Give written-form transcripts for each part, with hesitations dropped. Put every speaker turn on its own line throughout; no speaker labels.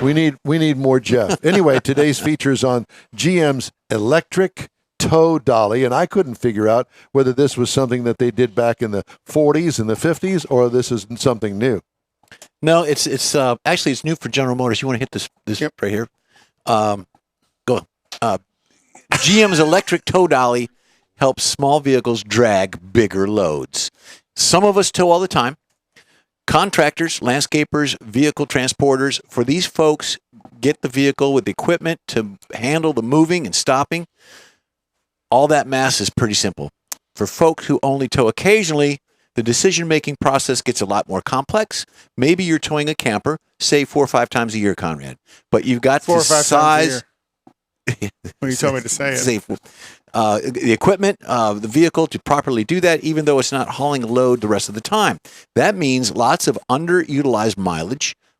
We need more Jeff. Anyway, today's feature is on GM's electric tow dolly, and I couldn't figure out whether this was something that they did back in the 40s and the 50s, or this is something new.
No, it's actually it's new for General Motors. You want to hit this
Yep.
right here? Go. GM's electric tow dolly helps small vehicles drag bigger loads. Some of us tow all the time. Contractors, landscapers, vehicle transporters, for these folks, get the vehicle with the equipment to handle the moving and stopping. All that mass is pretty simple. For folks who only tow occasionally, the decision-making process gets a lot more complex. Maybe you're towing a camper, say 4 or 5 times a year, Conrad, but you've got
4 or
to
5 times
size.
a year. When you told me to say it.
Safe. The equipment, the vehicle to properly do that, even though it's not hauling a load the rest of the time. That means lots of underutilized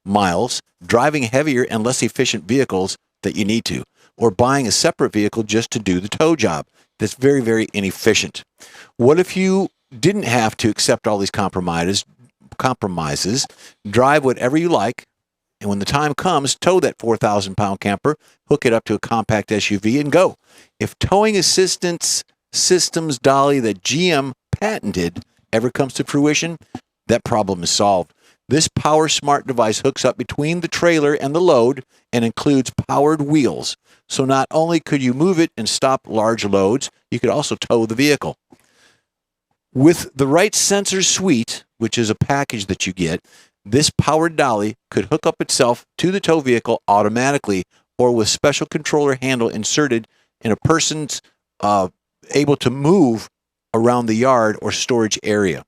miles, driving heavier and less efficient vehicles that you need to, or buying a separate vehicle just to do the tow job. That's very, very inefficient. What if you didn't have to accept all these compromises, drive whatever you like, and when the time comes, tow that 4,000-pound camper, hook it up to a compact SUV, and go? If towing assistance systems dolly that GM patented ever comes to fruition, that problem is solved. This power smart device hooks up between the trailer and the load and includes powered wheels. So not only could you move it and stop large loads, you could also tow the vehicle. With the right sensor suite, which is a package that you get, this powered dolly could hook up itself to the tow vehicle automatically or with special controller handle inserted in a person's able to move around the yard or storage area.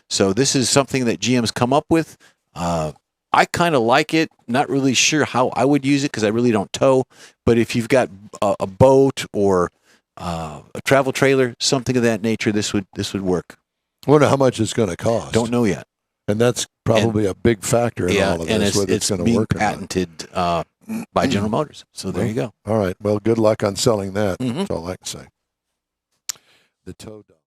So this is something that GM's come up with. I kind of like it. Not really sure how I would use it because I really don't tow. But if you've got a boat or a travel trailer, something of that nature, this would work.
I wonder how much it's going to cost.
Don't know yet.
And that's probably a big factor in all of this,
and
whether it's going to
being
work or not.
patented by General Motors. So there you go.
All right. Well, good luck on selling that.
Mhm.
That's all I can say. The tow dolly.